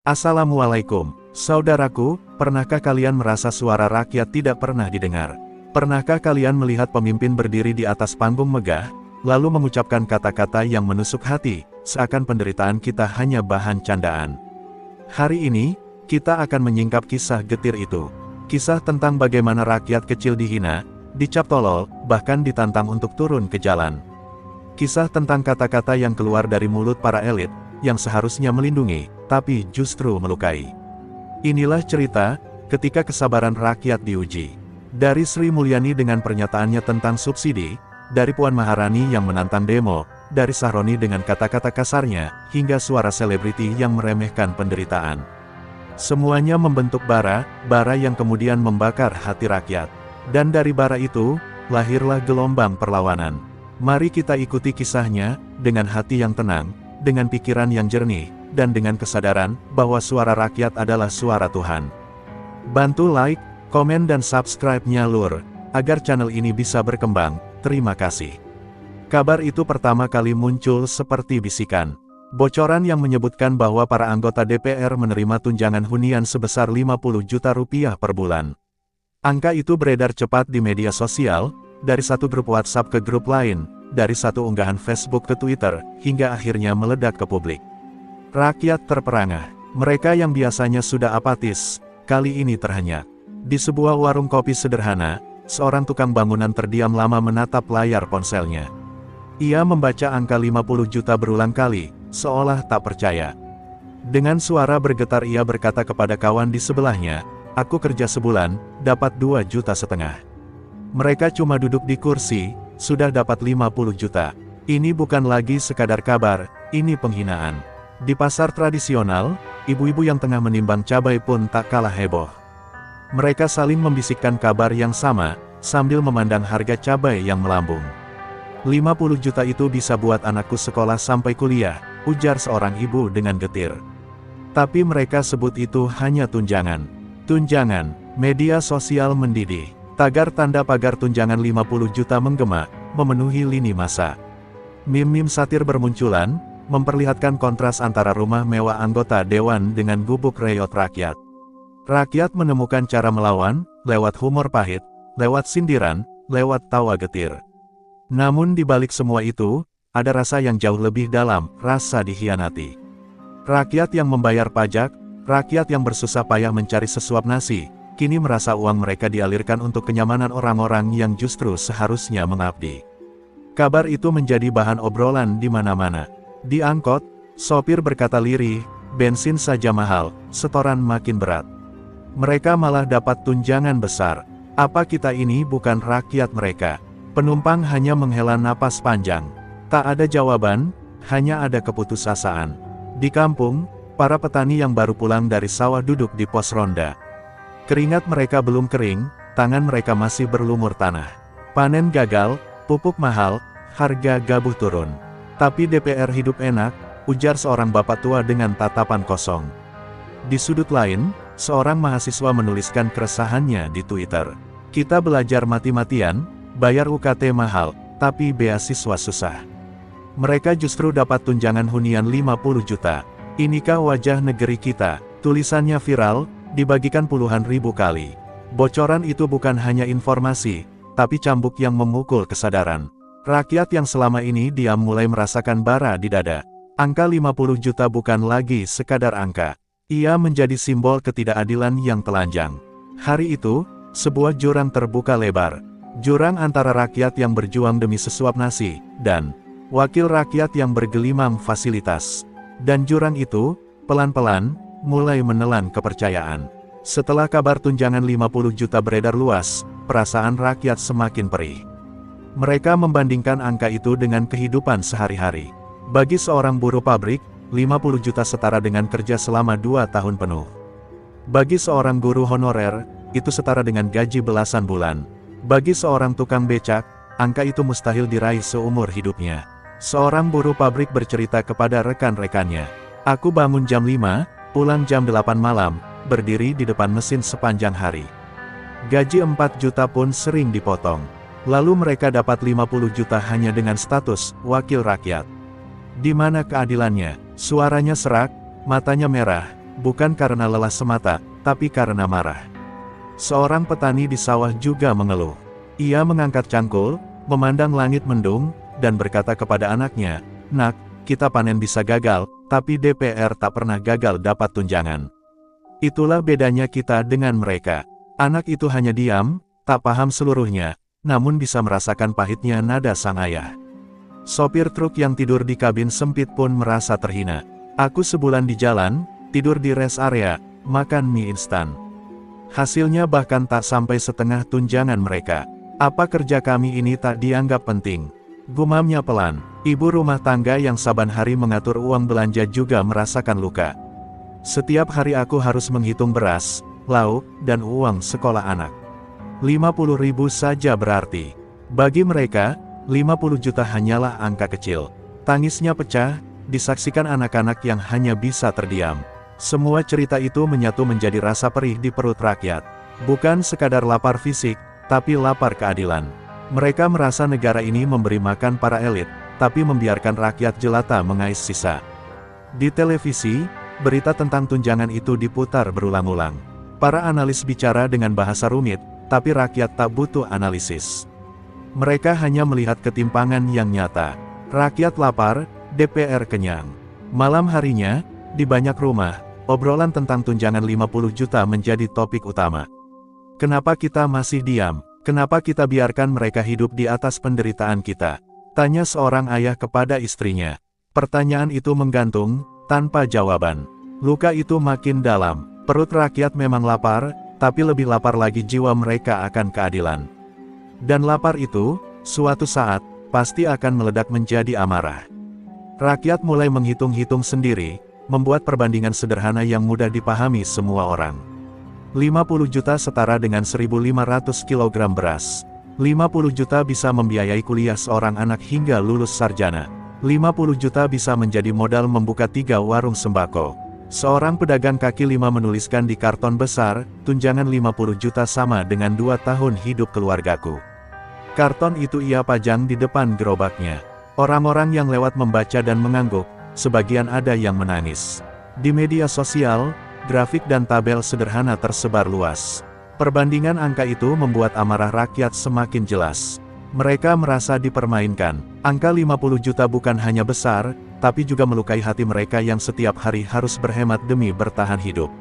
Assalamualaikum, saudaraku, pernahkah kalian merasa suara rakyat tidak pernah didengar? Pernahkah kalian melihat pemimpin berdiri di atas panggung megah, lalu mengucapkan kata-kata yang menusuk hati, seakan penderitaan kita hanya bahan candaan? Hari ini, kita akan menyingkap kisah getir itu. Kisah tentang bagaimana rakyat kecil dihina, dicap tolol, bahkan ditantang untuk turun ke jalan. Kisah tentang kata-kata yang keluar dari mulut para elit, yang seharusnya melindungi, tapi justru melukai. Inilah cerita, ketika kesabaran rakyat diuji. Dari Sri Mulyani dengan pernyataannya tentang subsidi, dari Puan Maharani yang menantang demo, dari Sahroni dengan kata-kata kasarnya, hingga suara selebriti yang meremehkan penderitaan. Semuanya membentuk bara yang kemudian membakar hati rakyat. Dan dari bara itu, lahirlah gelombang perlawanan. Mari kita ikuti kisahnya, dengan hati yang tenang, dengan pikiran yang jernih, dan dengan kesadaran bahwa suara rakyat adalah suara Tuhan. Bantu like, komen dan subscribe-nya Lur, agar channel ini bisa berkembang. Terima kasih. Kabar itu pertama kali muncul seperti bisikan. Bocoran yang menyebutkan bahwa para anggota DPR menerima tunjangan hunian sebesar 50 juta rupiah per bulan. Angka itu beredar cepat di media sosial, dari satu grup WhatsApp ke grup lain, dari satu unggahan Facebook ke Twitter, hingga akhirnya meledak ke publik. Rakyat terperangah. Mereka yang biasanya sudah apatis, kali ini terhenyak. Di sebuah warung kopi sederhana, seorang tukang bangunan terdiam lama menatap layar ponselnya. Ia membaca angka 50 juta berulang kali, seolah tak percaya. Dengan suara bergetar ia berkata kepada kawan di sebelahnya, "Aku kerja sebulan, dapat 2,5 juta." Mereka cuma duduk di kursi, sudah dapat 50 juta. Ini bukan lagi sekadar kabar, ini penghinaan. Di pasar tradisional, ibu-ibu yang tengah menimbang cabai pun tak kalah heboh. Mereka saling membisikkan kabar yang sama, sambil memandang harga cabai yang melambung. 50 juta itu bisa buat anakku sekolah sampai kuliah, ujar seorang ibu dengan getir. Tapi mereka sebut itu hanya tunjangan. Tunjangan, media sosial mendidih. Tagar tanda pagar tunjangan 50 juta menggema, memenuhi lini masa. Meme-meme satir bermunculan, memperlihatkan kontras antara rumah mewah anggota dewan dengan gubuk reot rakyat. Rakyat menemukan cara melawan, lewat humor pahit, lewat sindiran, lewat tawa getir. Namun di balik semua itu, ada rasa yang jauh lebih dalam, rasa dikhianati. Rakyat yang membayar pajak, rakyat yang bersusah payah mencari sesuap nasi, kini merasa uang mereka dialirkan untuk kenyamanan orang-orang yang justru seharusnya mengabdi. Kabar itu menjadi bahan obrolan di mana-mana. Di angkot, sopir berkata lirih, bensin saja mahal, setoran makin berat. Mereka malah dapat tunjangan besar. Apa kita ini bukan rakyat mereka? Penumpang hanya menghela napas panjang. Tak ada jawaban, hanya ada keputusasaan. Di kampung, para petani yang baru pulang dari sawah duduk di pos ronda. Keringat mereka belum kering, tangan mereka masih berlumur tanah. Panen gagal, pupuk mahal, harga gabuh turun. Tapi DPR hidup enak, ujar seorang bapak tua dengan tatapan kosong. Di sudut lain, seorang mahasiswa menuliskan keresahannya di Twitter. Kita belajar mati-matian, bayar UKT mahal, tapi beasiswa susah. Mereka justru dapat tunjangan hunian 50 juta. Inikah wajah negeri kita? Tulisannya viral, dibagikan puluhan ribu kali. Bocoran itu bukan hanya informasi, tapi cambuk yang memukul kesadaran. Rakyat yang selama ini diam mulai merasakan bara di dada. Angka 50 juta bukan lagi sekadar angka. Ia menjadi simbol ketidakadilan yang telanjang. Hari itu, sebuah jurang terbuka lebar. Jurang antara rakyat yang berjuang demi sesuap nasi, dan wakil rakyat yang bergelimang fasilitas. Dan jurang itu, pelan-pelan, mulai menelan kepercayaan. Setelah kabar tunjangan 50 juta beredar luas, perasaan rakyat semakin perih. Mereka membandingkan angka itu dengan kehidupan sehari-hari. Bagi seorang buruh pabrik, 50 juta setara dengan kerja selama 2 tahun penuh. Bagi seorang guru honorer, itu setara dengan gaji belasan bulan. Bagi seorang tukang becak, angka itu mustahil diraih seumur hidupnya. Seorang buruh pabrik bercerita kepada rekan-rekannya, "Aku bangun jam 5, pulang jam 8 malam, berdiri di depan mesin sepanjang hari. Gaji 4 juta pun sering dipotong. Lalu mereka dapat 50 juta hanya dengan status wakil rakyat. Di mana keadilannya?" Suaranya serak, matanya merah, bukan karena lelah semata, tapi karena marah. Seorang petani di sawah juga mengeluh. Ia mengangkat cangkul, memandang langit mendung, dan berkata kepada anaknya, "Nak, kita panen bisa gagal, tapi DPR tak pernah gagal dapat tunjangan. Itulah bedanya kita dengan mereka." Anak itu hanya diam, tak paham seluruhnya, namun bisa merasakan pahitnya nada sang ayah. Sopir truk yang tidur di kabin sempit pun merasa terhina. "Aku sebulan di jalan, tidur di rest area, makan mie instan. Hasilnya bahkan tak sampai setengah tunjangan mereka. Apa kerja kami ini tak dianggap penting?" Gumamnya pelan. Ibu rumah tangga yang saban hari mengatur uang belanja juga merasakan luka. "Setiap hari aku harus menghitung beras, lauk, dan uang sekolah anak. 50.000 saja berarti. Bagi mereka, 50 juta hanyalah angka kecil." Tangisnya pecah, disaksikan anak-anak yang hanya bisa terdiam. Semua cerita itu menyatu menjadi rasa perih di perut rakyat. Bukan sekadar lapar fisik, tapi lapar keadilan. Mereka merasa negara ini memberi makan para elit, tapi membiarkan rakyat jelata mengais sisa. Di televisi, berita tentang tunjangan itu diputar berulang-ulang. Para analis bicara dengan bahasa rumit, tapi rakyat tak butuh analisis. Mereka hanya melihat ketimpangan yang nyata. Rakyat lapar, DPR kenyang. Malam harinya, di banyak rumah, obrolan tentang tunjangan 50 juta menjadi topik utama. Kenapa kita masih diam? Kenapa kita biarkan mereka hidup di atas penderitaan kita? Tanya seorang ayah kepada istrinya. Pertanyaan itu menggantung, tanpa jawaban. Luka itu makin dalam. Perut rakyat memang lapar, tapi lebih lapar lagi jiwa mereka akan keadilan. Dan lapar itu, suatu saat, pasti akan meledak menjadi amarah. Rakyat mulai menghitung-hitung sendiri, membuat perbandingan sederhana yang mudah dipahami semua orang. 50 juta setara dengan 1.500 kg beras. 50 juta bisa membiayai kuliah seorang anak hingga lulus sarjana. 50 juta bisa menjadi modal membuka 3 warung sembako. Seorang pedagang kaki lima menuliskan di karton besar, "Tunjangan 50 juta sama dengan 2 tahun hidup keluargaku." Karton itu ia pajang di depan gerobaknya. Orang-orang yang lewat membaca dan mengangguk, sebagian ada yang menangis. Di media sosial, grafik dan tabel sederhana tersebar luas. Perbandingan angka itu membuat amarah rakyat semakin jelas. Mereka merasa dipermainkan. Angka 50 juta bukan hanya besar, tapi juga melukai hati mereka yang setiap hari harus berhemat demi bertahan hidup.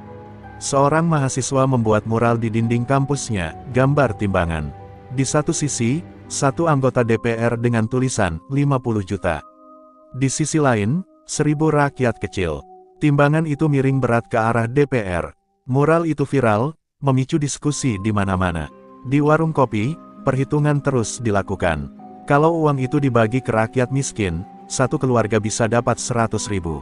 Seorang mahasiswa membuat mural di dinding kampusnya, gambar timbangan. Di satu sisi, satu anggota DPR dengan tulisan, 50 juta. Di sisi lain, 1.000 rakyat kecil. Timbangan itu miring berat ke arah DPR. Mural itu viral, memicu diskusi di mana-mana. Di warung kopi, perhitungan terus dilakukan. Kalau uang itu dibagi ke rakyat miskin, satu keluarga bisa dapat 100.000.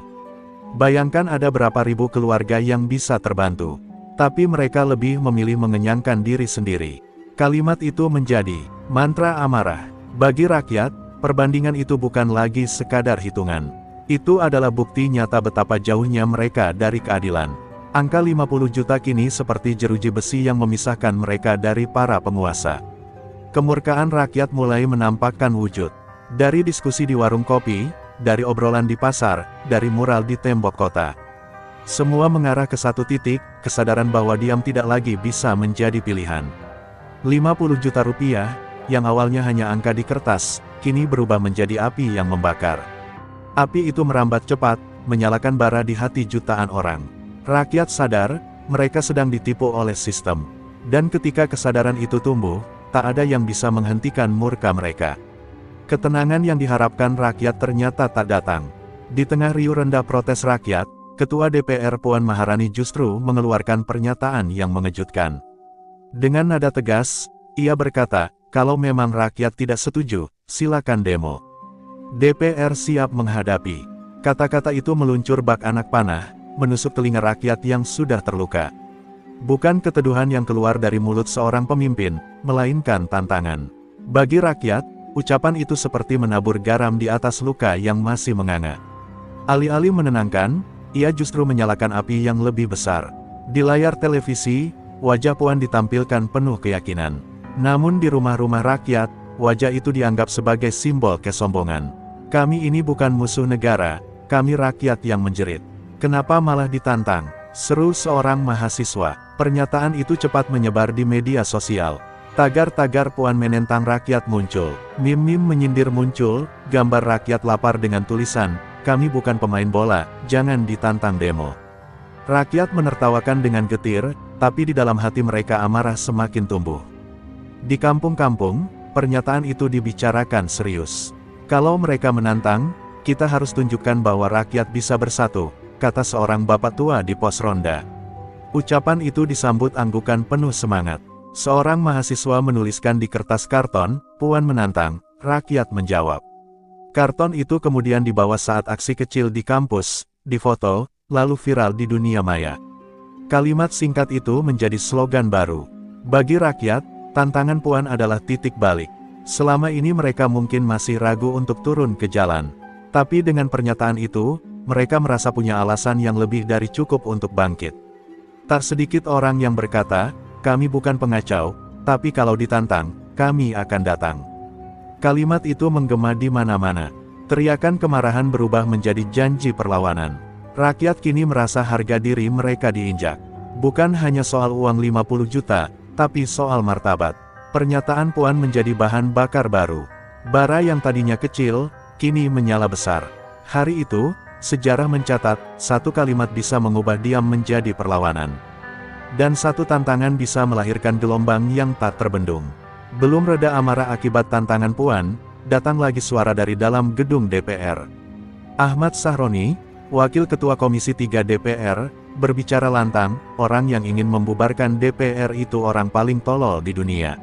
Bayangkan ada berapa ribu keluarga yang bisa terbantu. Tapi mereka lebih memilih mengenyangkan diri sendiri. Kalimat itu menjadi mantra amarah. Bagi rakyat, perbandingan itu bukan lagi sekadar hitungan. Itu adalah bukti nyata betapa jauhnya mereka dari keadilan. Angka 50 juta kini seperti jeruji besi yang memisahkan mereka dari para penguasa. Kemurkaan rakyat mulai menampakkan wujud. Dari diskusi di warung kopi, dari obrolan di pasar, dari mural di tembok kota. Semua mengarah ke satu titik, kesadaran bahwa diam tidak lagi bisa menjadi pilihan. 50 juta rupiah, yang awalnya hanya angka di kertas, kini berubah menjadi api yang membakar. Api itu merambat cepat, menyalakan bara di hati jutaan orang. Rakyat sadar, mereka sedang ditipu oleh sistem. Dan ketika kesadaran itu tumbuh, tak ada yang bisa menghentikan murka mereka. Ketenangan yang diharapkan rakyat ternyata tak datang. Di tengah riuh rendah protes rakyat, Ketua DPR Puan Maharani justru mengeluarkan pernyataan yang mengejutkan. Dengan nada tegas, ia berkata, "Kalau memang rakyat tidak setuju, silakan demo. DPR siap menghadapi." Kata-kata itu meluncur bak anak panah, menusuk telinga rakyat yang sudah terluka. Bukan keteduhan yang keluar dari mulut seorang pemimpin, melainkan tantangan. Bagi rakyat, ucapan itu seperti menabur garam di atas luka yang masih menganga. Alih-alih menenangkan, ia justru menyalakan api yang lebih besar. Di layar televisi, wajah Puan ditampilkan penuh keyakinan. Namun di rumah-rumah rakyat, wajah itu dianggap sebagai simbol kesombongan. "Kami ini bukan musuh negara, kami rakyat yang menjerit. Kenapa malah ditantang?" Seru seorang mahasiswa. Pernyataan itu cepat menyebar di media sosial. Tagar-tagar Puan menentang rakyat muncul. Meme-meme menyindir muncul, gambar rakyat lapar dengan tulisan, "Kami bukan pemain bola, jangan ditantang demo." Rakyat menertawakan dengan getir, tapi di dalam hati mereka amarah semakin tumbuh. Di kampung-kampung, pernyataan itu dibicarakan serius. Kalau mereka menantang, kita harus tunjukkan bahwa rakyat bisa bersatu, kata seorang bapak tua di pos ronda. Ucapan itu disambut anggukan penuh semangat. Seorang mahasiswa menuliskan di kertas karton, "Puan menantang," rakyat menjawab. Karton itu kemudian dibawa saat aksi kecil di kampus, difoto, lalu viral di dunia maya. Kalimat singkat itu menjadi slogan baru. Bagi rakyat, tantangan Puan adalah titik balik. Selama ini mereka mungkin masih ragu untuk turun ke jalan. Tapi dengan pernyataan itu, mereka merasa punya alasan yang lebih dari cukup untuk bangkit. Tak sedikit orang yang berkata, "Kami bukan pengacau, tapi kalau ditantang, kami akan datang." Kalimat itu menggema di mana-mana. Teriakan kemarahan berubah menjadi janji perlawanan. Rakyat kini merasa harga diri mereka diinjak. Bukan hanya soal uang 50 juta, tapi soal martabat. Pernyataan Puan menjadi bahan bakar baru. Bara yang tadinya kecil, kini menyala besar. Hari itu, sejarah mencatat, satu kalimat bisa mengubah diam menjadi perlawanan. Dan satu tantangan bisa melahirkan gelombang yang tak terbendung. Belum reda amarah akibat tantangan Puan, datang lagi suara dari dalam gedung DPR. Ahmad Sahroni, Wakil Ketua Komisi 3 DPR, berbicara lantang, "Orang yang ingin membubarkan DPR itu orang paling tolol di dunia."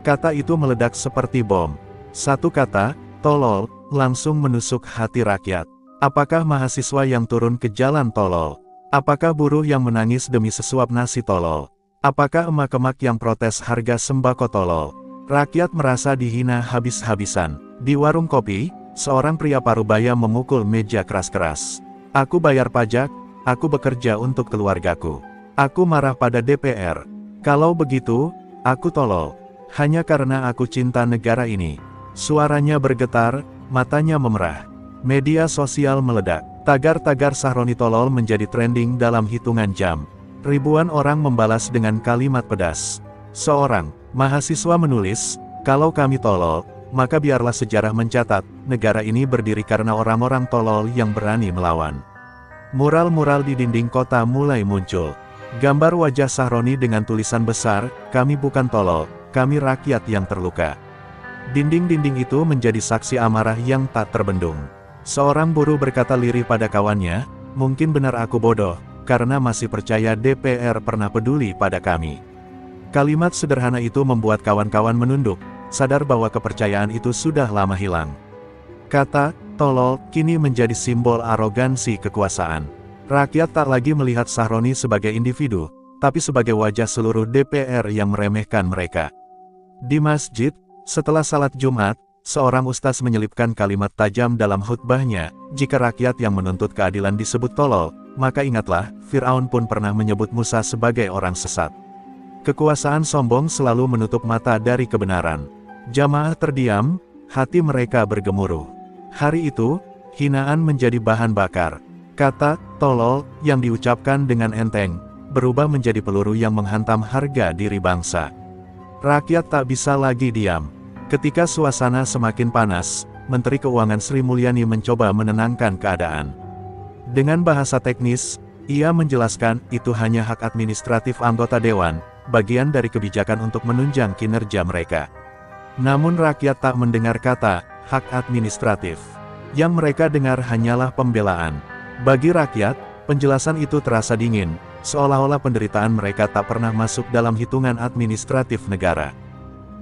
Kata itu meledak seperti bom. Satu kata, tolol, langsung menusuk hati rakyat. Apakah mahasiswa yang turun ke jalan tolol? Apakah buruh yang menangis demi sesuap nasi tolol? Apakah emak-emak yang protes harga sembako tolol? Rakyat merasa dihina habis-habisan. Di warung kopi, seorang pria parubaya memukul meja keras-keras. "Aku bayar pajak, aku bekerja untuk keluargaku. Aku marah pada DPR. Kalau begitu, aku tolol. Hanya karena aku cinta negara ini." Suaranya bergetar, matanya memerah. Media sosial meledak. Tagar-tagar Sahroni tolol menjadi trending dalam hitungan jam. Ribuan orang membalas dengan kalimat pedas. Seorang mahasiswa menulis, "Kalau kami tolol, maka biarlah sejarah mencatat, negara ini berdiri karena orang-orang tolol yang berani melawan." Mural-mural di dinding kota mulai muncul. Gambar wajah Sahroni dengan tulisan besar, "Kami bukan tolol, kami rakyat yang terluka." Dinding-dinding itu menjadi saksi amarah yang tak terbendung. Seorang buruh berkata lirih pada kawannya, "Mungkin benar aku bodoh, karena masih percaya DPR pernah peduli pada kami." Kalimat sederhana itu membuat kawan-kawan menunduk, sadar bahwa kepercayaan itu sudah lama hilang. Kata tolol kini menjadi simbol arogansi kekuasaan. Rakyat tak lagi melihat Sahroni sebagai individu, tapi sebagai wajah seluruh DPR yang meremehkan mereka. Di masjid, setelah salat Jumat, seorang ustaz menyelipkan kalimat tajam dalam khutbahnya, "Jika rakyat yang menuntut keadilan disebut tolol, maka ingatlah, Fir'aun pun pernah menyebut Musa sebagai orang sesat." Kekuasaan sombong selalu menutup mata dari kebenaran. Jamaah terdiam, hati mereka bergemuruh. Hari itu, hinaan menjadi bahan bakar. Kata tolol yang diucapkan dengan enteng, berubah menjadi peluru yang menghantam harga diri bangsa. Rakyat tak bisa lagi diam. Ketika suasana semakin panas, Menteri Keuangan Sri Mulyani mencoba menenangkan keadaan. Dengan bahasa teknis, ia menjelaskan, itu hanya hak administratif anggota dewan, bagian dari kebijakan untuk menunjang kinerja mereka. Namun rakyat tak mendengar kata, hak administratif. Yang mereka dengar hanyalah pembelaan. Bagi rakyat, penjelasan itu terasa dingin, seolah-olah penderitaan mereka tak pernah masuk dalam hitungan administratif negara.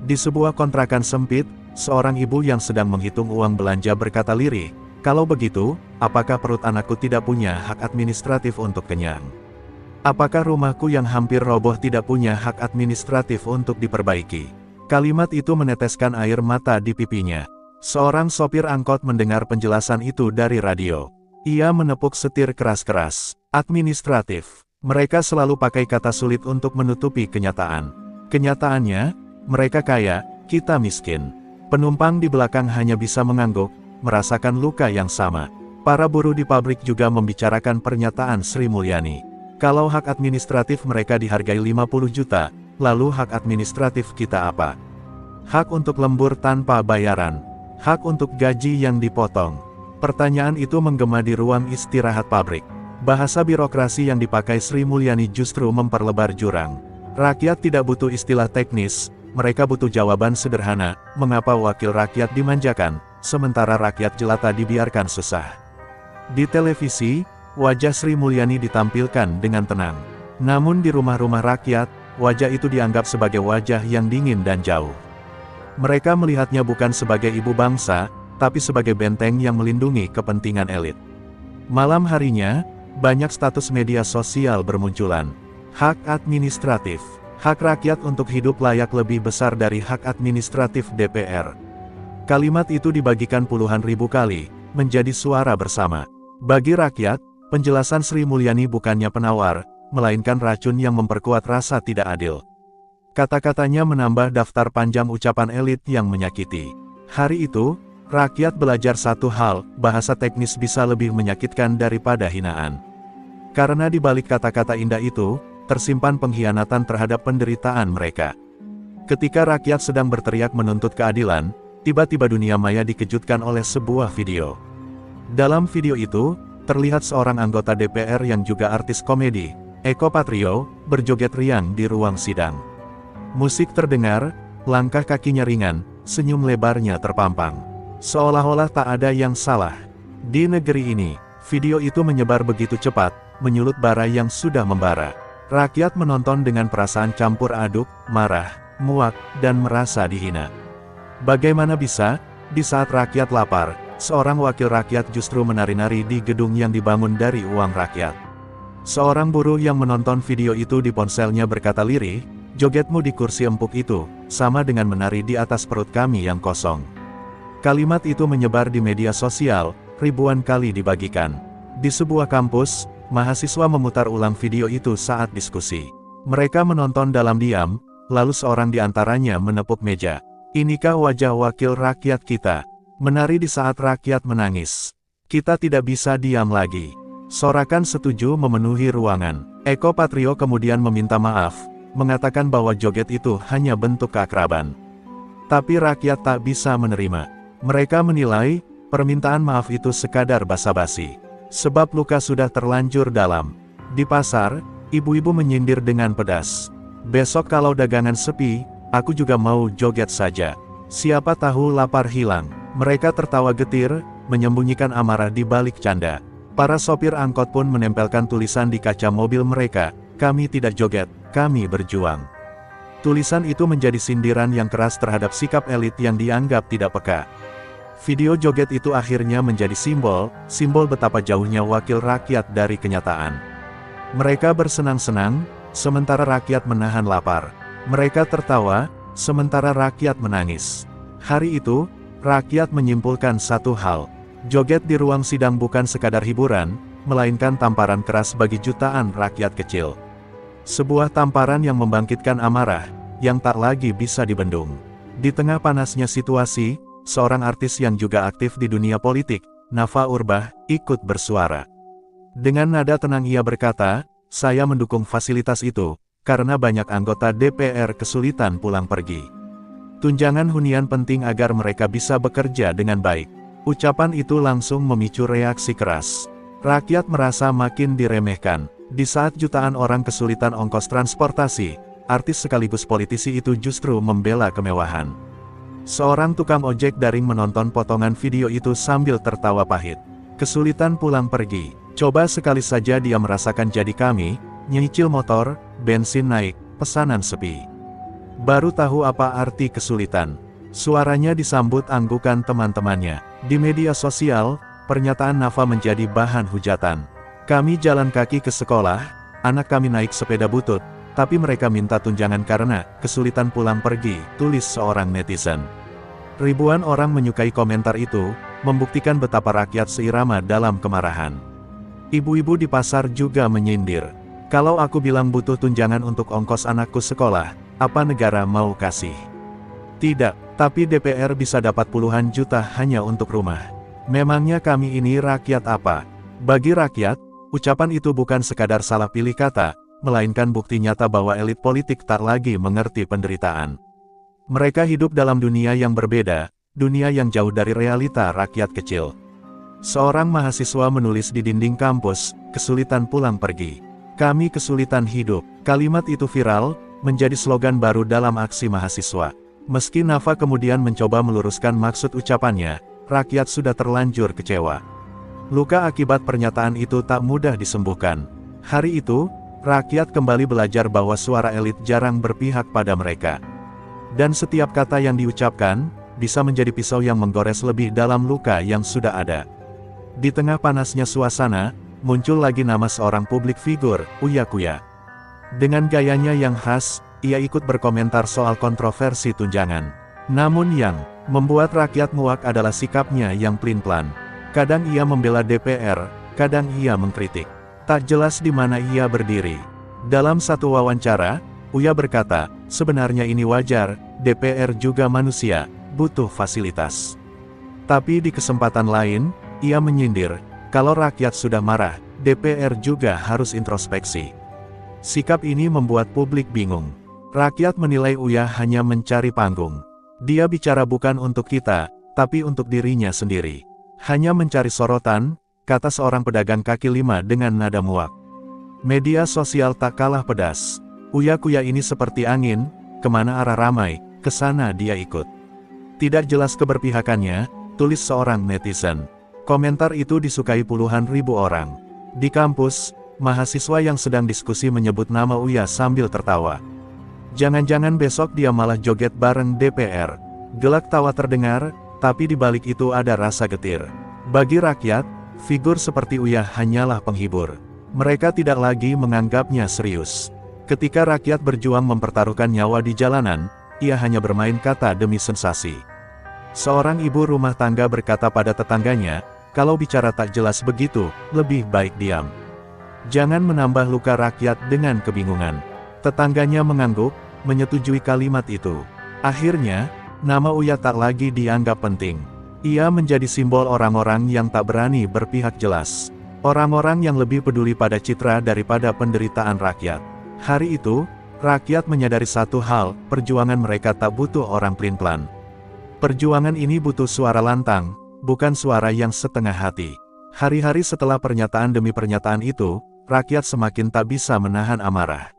Di sebuah kontrakan sempit, seorang ibu yang sedang menghitung uang belanja berkata lirih, "Kalau begitu, apakah perut anakku tidak punya hak administratif untuk kenyang? Apakah rumahku yang hampir roboh tidak punya hak administratif untuk diperbaiki?" Kalimat itu meneteskan air mata di pipinya. Seorang sopir angkot mendengar penjelasan itu dari radio. Ia menepuk setir keras-keras. Administratif. Mereka selalu pakai kata sulit untuk menutupi kenyataan. Kenyataannya, mereka kaya, kita miskin. Penumpang di belakang hanya bisa mengangguk, merasakan luka yang sama. Para buruh di pabrik juga membicarakan pernyataan Sri Mulyani. Kalau hak administratif mereka dihargai 50 juta, lalu hak administratif kita apa? Hak untuk lembur tanpa bayaran. Hak untuk gaji yang dipotong. Pertanyaan itu menggema di ruang istirahat pabrik. Bahasa birokrasi yang dipakai Sri Mulyani justru memperlebar jurang. Rakyat tidak butuh istilah teknis, mereka butuh jawaban sederhana, mengapa wakil rakyat dimanjakan, sementara rakyat jelata dibiarkan susah. Di televisi, wajah Sri Mulyani ditampilkan dengan tenang. Namun di rumah-rumah rakyat, wajah itu dianggap sebagai wajah yang dingin dan jauh. Mereka melihatnya bukan sebagai ibu bangsa, tapi sebagai benteng yang melindungi kepentingan elit. Malam harinya, banyak status media sosial bermunculan. Hak administratif. Hak rakyat untuk hidup layak lebih besar dari hak administratif DPR. Kalimat itu dibagikan puluhan ribu kali, menjadi suara bersama. Bagi rakyat, penjelasan Sri Mulyani bukannya penawar, melainkan racun yang memperkuat rasa tidak adil. Kata-katanya menambah daftar panjang ucapan elit yang menyakiti. Hari itu, rakyat belajar satu hal, bahasa teknis bisa lebih menyakitkan daripada hinaan. Karena di balik kata-kata indah itu, tersimpan pengkhianatan terhadap penderitaan mereka. Ketika rakyat sedang berteriak menuntut keadilan, tiba-tiba dunia maya dikejutkan oleh sebuah video. Dalam video itu, terlihat seorang anggota DPR yang juga artis komedi, Eko Patrio, berjoget riang di ruang sidang. Musik terdengar, langkah kakinya ringan, senyum lebarnya terpampang. Seolah-olah tak ada yang salah. Di negeri ini, video itu menyebar begitu cepat, menyulut bara yang sudah membara. Rakyat menonton dengan perasaan campur aduk, marah, muak, dan merasa dihina. Bagaimana bisa, di saat rakyat lapar, seorang wakil rakyat justru menari-nari di gedung yang dibangun dari uang rakyat. Seorang buruh yang menonton video itu di ponselnya berkata lirih, "Jogetmu di kursi empuk itu, sama dengan menari di atas perut kami yang kosong." Kalimat itu menyebar di media sosial, ribuan kali dibagikan. Di sebuah kampus, mahasiswa memutar ulang video itu saat diskusi. Mereka menonton dalam diam, lalu seorang di antaranya menepuk meja. "Inikah wajah wakil rakyat kita? Menari di saat rakyat menangis. Kita tidak bisa diam lagi." Sorakan setuju memenuhi ruangan. Eko Patrio kemudian meminta maaf, mengatakan bahwa joget itu hanya bentuk keakraban. Tapi rakyat tak bisa menerima. Mereka menilai, permintaan maaf itu sekadar basa-basi. Sebab luka sudah terlanjur dalam. Di pasar, ibu-ibu menyindir dengan pedas. "Besok kalau dagangan sepi, aku juga mau joget saja. Siapa tahu lapar hilang." Mereka tertawa getir, menyembunyikan amarah di balik canda. Para sopir angkot pun menempelkan tulisan di kaca mobil mereka, "Kami tidak joget, kami berjuang." Tulisan itu menjadi sindiran yang keras terhadap sikap elit yang dianggap tidak peka. Video joget itu akhirnya menjadi simbol betapa jauhnya wakil rakyat dari kenyataan. Mereka bersenang-senang, sementara rakyat menahan lapar. Mereka tertawa, sementara rakyat menangis. Hari itu, rakyat menyimpulkan satu hal. Joget di ruang sidang bukan sekadar hiburan, melainkan tamparan keras bagi jutaan rakyat kecil. Sebuah tamparan yang membangkitkan amarah, yang tak lagi bisa dibendung. Di tengah panasnya situasi, seorang artis yang juga aktif di dunia politik, Nafa Urbach, ikut bersuara. Dengan nada tenang ia berkata, "Saya mendukung fasilitas itu, karena banyak anggota DPR kesulitan pulang pergi. Tunjangan hunian penting agar mereka bisa bekerja dengan baik." Ucapan itu langsung memicu reaksi keras. Rakyat merasa makin diremehkan. Di saat jutaan orang kesulitan ongkos transportasi, artis sekaligus politisi itu justru membela kemewahan. Seorang tukang ojek daring menonton potongan video itu sambil tertawa pahit. "Kesulitan pulang pergi. Coba sekali saja dia merasakan jadi kami, nyicil motor, bensin naik, pesanan sepi. Baru tahu apa arti kesulitan." Suaranya disambut anggukan teman-temannya. Di media sosial, pernyataan Nafa menjadi bahan hujatan. "Kami jalan kaki ke sekolah, anak kami naik sepeda butut, tapi mereka minta tunjangan karena kesulitan pulang pergi," tulis seorang netizen. Ribuan orang menyukai komentar itu, membuktikan betapa rakyat seirama dalam kemarahan. Ibu-ibu di pasar juga menyindir. "Kalau aku bilang butuh tunjangan untuk ongkos anakku sekolah, apa negara mau kasih? Tidak, tapi DPR bisa dapat puluhan juta hanya untuk rumah. Memangnya kami ini rakyat apa?" Bagi rakyat, Ucapan itu bukan sekadar salah pilih kata, melainkan bukti nyata bahwa elit politik tak lagi mengerti penderitaan. Mereka hidup dalam dunia yang berbeda, dunia yang jauh dari realita rakyat kecil. Seorang mahasiswa menulis di dinding kampus, kesulitan pulang pergi. Kami kesulitan hidup. Kalimat itu viral, menjadi slogan baru dalam aksi mahasiswa. Meski Nafa kemudian mencoba meluruskan maksud ucapannya, rakyat sudah terlanjur kecewa. Luka akibat pernyataan itu tak mudah disembuhkan. Hari itu, rakyat kembali belajar bahwa suara elit jarang berpihak pada mereka. Dan setiap kata yang diucapkan, bisa menjadi pisau yang menggores lebih dalam luka yang sudah ada. Di tengah panasnya suasana, muncul lagi nama seorang publik figur, Uya Kuya. Dengan gayanya yang khas, ia ikut berkomentar soal kontroversi tunjangan. Namun yang membuat rakyat muak adalah sikapnya yang plin-plan. Kadang ia membela DPR, kadang ia mengkritik. Tak jelas di mana ia berdiri. Dalam satu wawancara, Uya berkata, sebenarnya ini wajar, DPR juga manusia, butuh fasilitas. Tapi di kesempatan lain, ia menyindir, kalau rakyat sudah marah, DPR juga harus introspeksi. Sikap ini membuat publik bingung. Rakyat menilai Uya hanya mencari panggung. Dia bicara bukan untuk kita, tapi untuk dirinya sendiri. Hanya mencari sorotan, kata seorang pedagang kaki lima dengan nada muak. Media sosial tak kalah pedas. Uya Kuya ini seperti angin, kemana arah ramai, kesana dia ikut. Tidak jelas keberpihakannya, tulis seorang netizen. Komentar itu disukai puluhan ribu orang. Di kampus, mahasiswa yang sedang diskusi menyebut nama Uya sambil tertawa. Jangan-jangan besok dia malah joget bareng DPR. Gelak tawa terdengar, tapi di balik itu ada rasa getir. Bagi rakyat, figur seperti Uya hanyalah penghibur. Mereka tidak lagi menganggapnya serius. Ketika rakyat berjuang mempertaruhkan nyawa di jalanan, ia hanya bermain kata demi sensasi. Seorang ibu rumah tangga berkata pada tetangganya, kalau bicara tak jelas begitu, lebih baik diam. Jangan menambah luka rakyat dengan kebingungan. Tetangganya mengangguk, menyetujui kalimat itu. Akhirnya, nama Uya tak lagi dianggap penting. Ia menjadi simbol orang-orang yang tak berani berpihak jelas. Orang-orang yang lebih peduli pada citra daripada penderitaan rakyat. Hari itu, rakyat menyadari satu hal, perjuangan mereka tak butuh orang pelin-pelan. Perjuangan ini butuh suara lantang, bukan suara yang setengah hati. Hari-hari setelah pernyataan demi pernyataan itu, rakyat semakin tak bisa menahan amarah.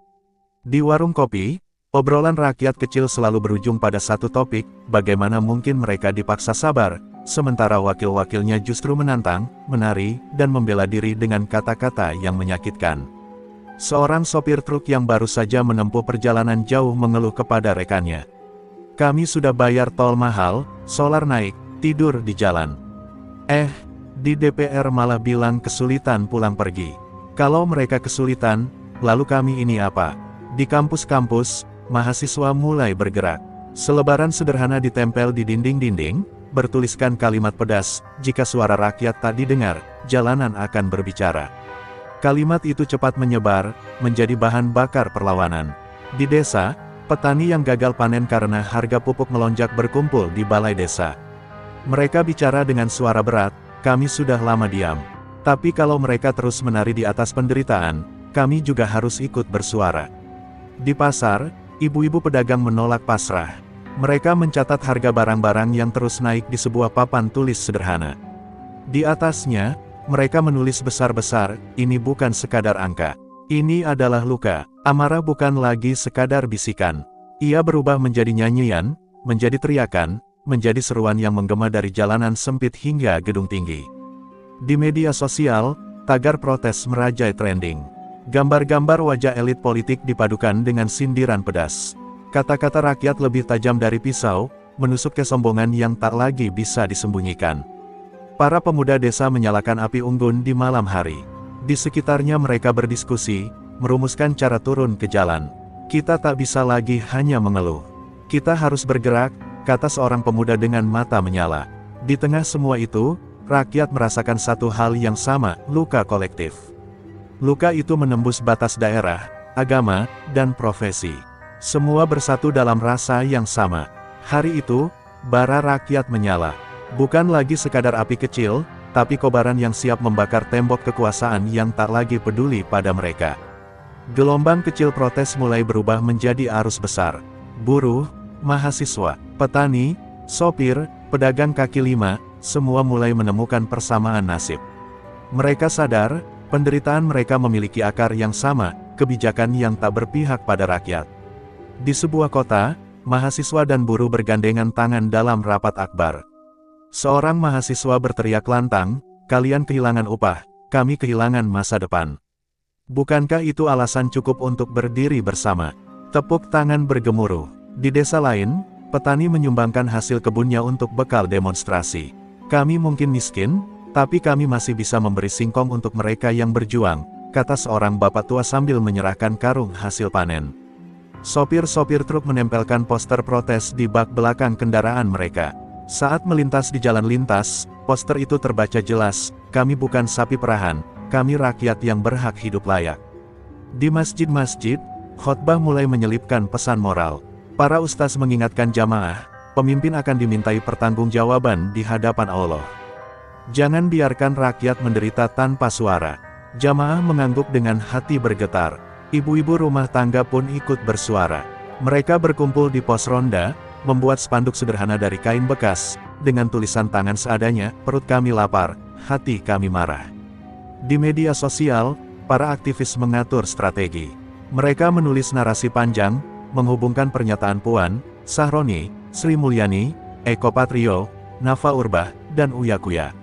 Di warung kopi, obrolan rakyat kecil selalu berujung pada satu topik, bagaimana mungkin mereka dipaksa sabar, sementara wakil-wakilnya justru menantang, menari, dan membela diri dengan kata-kata yang menyakitkan. Seorang sopir truk yang baru saja menempuh perjalanan jauh mengeluh kepada rekannya. Kami sudah bayar tol mahal, solar naik, tidur di jalan. Di DPR malah bilang kesulitan pulang pergi. Kalau mereka kesulitan, lalu kami ini apa? Di kampus-kampus, mahasiswa mulai bergerak. Selebaran sederhana ditempel di dinding-dinding, bertuliskan kalimat pedas, jika suara rakyat tak didengar, jalanan akan berbicara. Kalimat itu cepat menyebar, menjadi bahan bakar perlawanan. Di desa, petani yang gagal panen karena harga pupuk melonjak berkumpul di balai desa. Mereka bicara dengan suara berat, kami sudah lama diam. Tapi kalau mereka terus menari di atas penderitaan, kami juga harus ikut bersuara. Di pasar, ibu-ibu pedagang menolak pasrah. Mereka mencatat harga barang-barang yang terus naik di sebuah papan tulis sederhana. Di atasnya, mereka menulis besar-besar, ini bukan sekadar angka. Ini adalah luka. Amarah bukan lagi sekadar bisikan. Ia berubah menjadi nyanyian, menjadi teriakan, menjadi seruan yang menggema dari jalanan sempit hingga gedung tinggi. Di media sosial, tagar protes merajai trending. Gambar-gambar wajah elit politik dipadukan dengan sindiran pedas. Kata-kata rakyat lebih tajam dari pisau, menusuk kesombongan yang tak lagi bisa disembunyikan. Para pemuda desa menyalakan api unggun di malam hari. Di sekitarnya mereka berdiskusi, merumuskan cara turun ke jalan. Kita tak bisa lagi hanya mengeluh. Kita harus bergerak, kata seorang pemuda dengan mata menyala. Di tengah semua itu, rakyat merasakan satu hal yang sama, luka kolektif. Luka itu menembus batas daerah, agama, dan profesi. Semua bersatu dalam rasa yang sama. Hari itu, bara rakyat menyala. Bukan lagi sekadar api kecil, tapi kobaran yang siap membakar tembok kekuasaan yang tak lagi peduli pada mereka. Gelombang kecil protes mulai berubah menjadi arus besar. Buruh, mahasiswa, petani, sopir, pedagang kaki lima, semua mulai menemukan persamaan nasib. Mereka sadar, penderitaan mereka memiliki akar yang sama, kebijakan yang tak berpihak pada rakyat. Di sebuah kota, mahasiswa dan buruh bergandengan tangan dalam rapat akbar. Seorang mahasiswa berteriak lantang, "Kalian kehilangan upah, kami kehilangan masa depan. Bukankah itu alasan cukup untuk berdiri bersama?" Tepuk tangan bergemuruh. Di desa lain, petani menyumbangkan hasil kebunnya untuk bekal demonstrasi. "Kami mungkin miskin, tapi kami masih bisa memberi singkong untuk mereka yang berjuang," kata seorang bapak tua sambil menyerahkan karung hasil panen. Sopir-sopir truk menempelkan poster protes di bak belakang kendaraan mereka. Saat melintas di jalan lintas, poster itu terbaca jelas, "Kami bukan sapi perahan, kami rakyat yang berhak hidup layak." Di masjid-masjid, khotbah mulai menyelipkan pesan moral. Para ustaz mengingatkan jamaah, pemimpin akan dimintai pertanggungjawaban di hadapan Allah. Jangan biarkan rakyat menderita tanpa suara. Jamaah mengangguk dengan hati bergetar. Ibu-ibu rumah tangga pun ikut bersuara. Mereka berkumpul di pos ronda, membuat spanduk sederhana dari kain bekas, dengan tulisan tangan seadanya, "Perut kami lapar, hati kami marah." Di media sosial, para aktivis mengatur strategi. Mereka menulis narasi panjang, menghubungkan pernyataan Puan, Sahroni, Sri Mulyani, Eko Patrio, Nafa Urbach, dan Uya Kuya.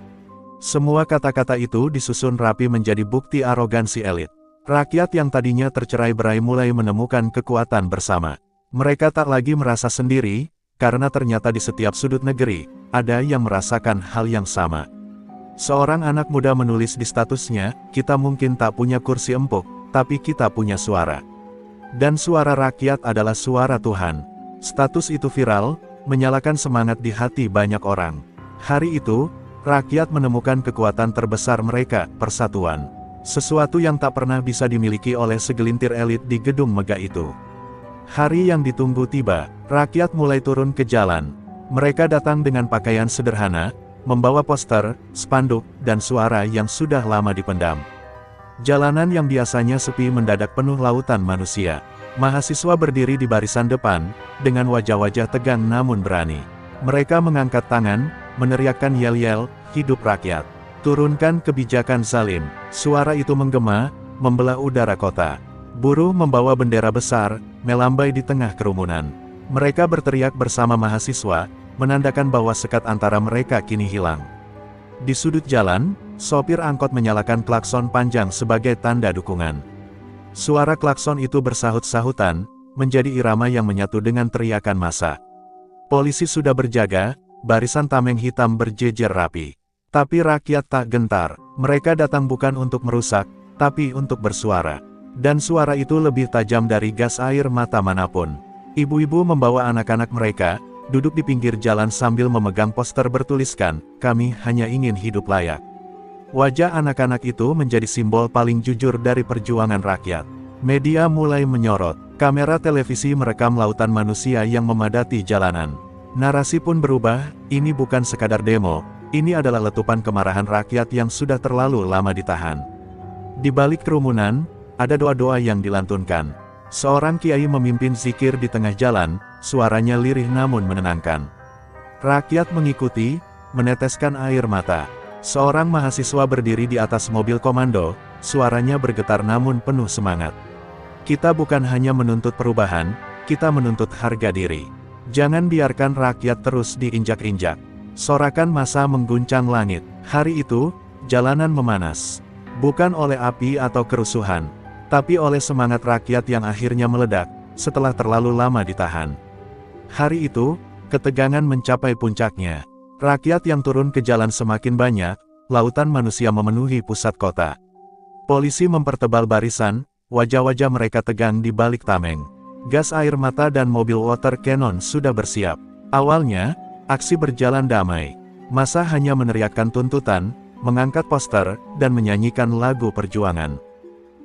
Semua kata-kata itu disusun rapi menjadi bukti arogansi elit. Rakyat yang tadinya tercerai-berai mulai menemukan kekuatan bersama. Mereka tak lagi merasa sendiri, karena ternyata di setiap sudut negeri, ada yang merasakan hal yang sama. Seorang anak muda menulis di statusnya, "Kita mungkin tak punya kursi empuk, tapi kita punya suara. Dan suara rakyat adalah suara Tuhan." Status itu viral, menyalakan semangat di hati banyak orang. Hari itu, rakyat menemukan kekuatan terbesar mereka, persatuan. Sesuatu yang tak pernah bisa dimiliki oleh segelintir elit di gedung megah itu. Hari yang ditunggu tiba, rakyat mulai turun ke jalan. Mereka datang dengan pakaian sederhana, membawa poster, spanduk, dan suara yang sudah lama dipendam. Jalanan yang biasanya sepi mendadak penuh lautan manusia. Mahasiswa berdiri di barisan depan, dengan wajah-wajah tegang namun berani. Mereka mengangkat tangan, meneriakkan yel-yel, "Hidup rakyat! Turunkan kebijakan zalim." Suara itu menggema, membelah udara kota. Buruh membawa bendera besar, melambai di tengah kerumunan. Mereka berteriak bersama mahasiswa, menandakan bahwa sekat antara mereka kini hilang. Di sudut jalan, sopir angkot menyalakan klakson panjang sebagai tanda dukungan. Suara klakson itu bersahut-sahutan, menjadi irama yang menyatu dengan teriakan massa. Polisi sudah berjaga, barisan tameng hitam berjejer rapi. Tapi rakyat tak gentar. Mereka datang bukan untuk merusak, tapi untuk bersuara. Dan suara itu lebih tajam dari gas air mata manapun. Ibu-ibu membawa anak-anak mereka, duduk di pinggir jalan sambil memegang poster bertuliskan, "Kami hanya ingin hidup layak." Wajah anak-anak itu menjadi simbol paling jujur dari perjuangan rakyat. Media mulai menyorot. Kamera televisi merekam lautan manusia yang memadati jalanan. Narasi pun berubah, ini bukan sekadar demo, ini adalah letupan kemarahan rakyat yang sudah terlalu lama ditahan. Di balik kerumunan, ada doa-doa yang dilantunkan. Seorang kiai memimpin zikir di tengah jalan, suaranya lirih namun menenangkan. Rakyat mengikuti, meneteskan air mata. Seorang mahasiswa berdiri di atas mobil komando, suaranya bergetar namun penuh semangat. "Kita bukan hanya menuntut perubahan, kita menuntut harga diri. Jangan biarkan rakyat terus diinjak-injak." Sorakan massa mengguncang langit. Hari itu, jalanan memanas. Bukan oleh api atau kerusuhan, tapi oleh semangat rakyat yang akhirnya meledak, setelah terlalu lama ditahan. Hari itu, ketegangan mencapai puncaknya. Rakyat yang turun ke jalan semakin banyak, lautan manusia memenuhi pusat kota. Polisi mempertebal barisan, wajah-wajah mereka tegang di balik tameng. Gas air mata dan mobil water cannon sudah bersiap. Awalnya, aksi berjalan damai. Massa hanya meneriakkan tuntutan, mengangkat poster, dan menyanyikan lagu perjuangan.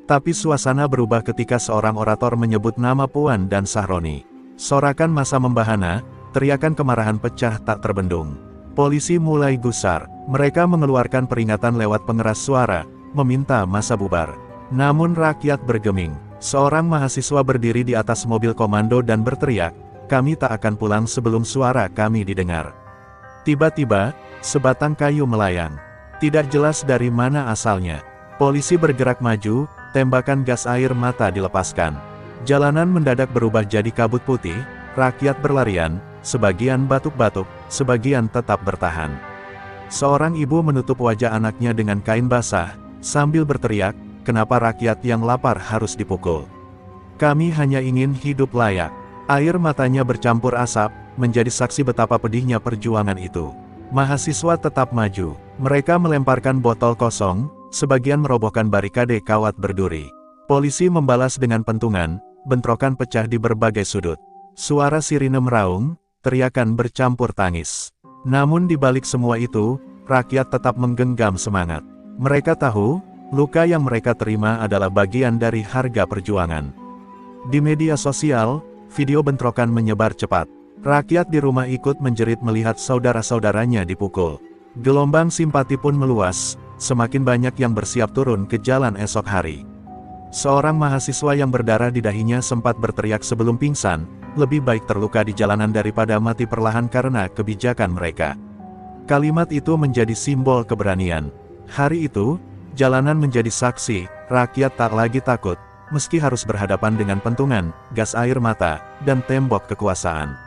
Tapi suasana berubah ketika seorang orator menyebut nama Puan dan Sahroni. Sorakan massa membahana, teriakan kemarahan pecah tak terbendung. Polisi mulai gusar, Mereka mengeluarkan peringatan lewat pengeras suara, meminta massa bubar. Namun rakyat bergeming. Seorang mahasiswa berdiri di atas mobil komando dan berteriak, "Kami tak akan pulang sebelum suara kami didengar." Tiba-tiba, sebatang kayu melayang. Tidak jelas dari mana asalnya. Polisi bergerak maju, tembakan gas air mata dilepaskan. Jalanan mendadak berubah jadi kabut putih, rakyat berlarian, sebagian batuk-batuk, sebagian tetap bertahan. Seorang ibu menutup wajah anaknya dengan kain basah, sambil berteriak, "Kenapa rakyat yang lapar harus dipukul? Kami hanya ingin hidup layak." Air matanya bercampur asap, menjadi saksi betapa pedihnya perjuangan itu. Mahasiswa tetap maju. Mereka melemparkan botol kosong, sebagian merobohkan barikade kawat berduri. Polisi membalas dengan pentungan, bentrokan pecah di berbagai sudut. Suara sirine meraung, teriakan bercampur tangis. Namun di balik semua itu, rakyat tetap menggenggam semangat. Mereka tahu, luka yang mereka terima adalah bagian dari harga perjuangan. Di media sosial, video bentrokan menyebar cepat. Rakyat di rumah ikut menjerit melihat saudara-saudaranya dipukul. Gelombang simpati pun meluas, semakin banyak yang bersiap turun ke jalan esok hari. Seorang mahasiswa yang berdarah di dahinya sempat berteriak sebelum pingsan, "Lebih baik terluka di jalanan daripada mati perlahan karena kebijakan mereka." Kalimat itu menjadi simbol keberanian. Hari itu, jalanan menjadi saksi, rakyat tak lagi takut, meski harus berhadapan dengan pentungan, gas air mata, dan tembok kekuasaan.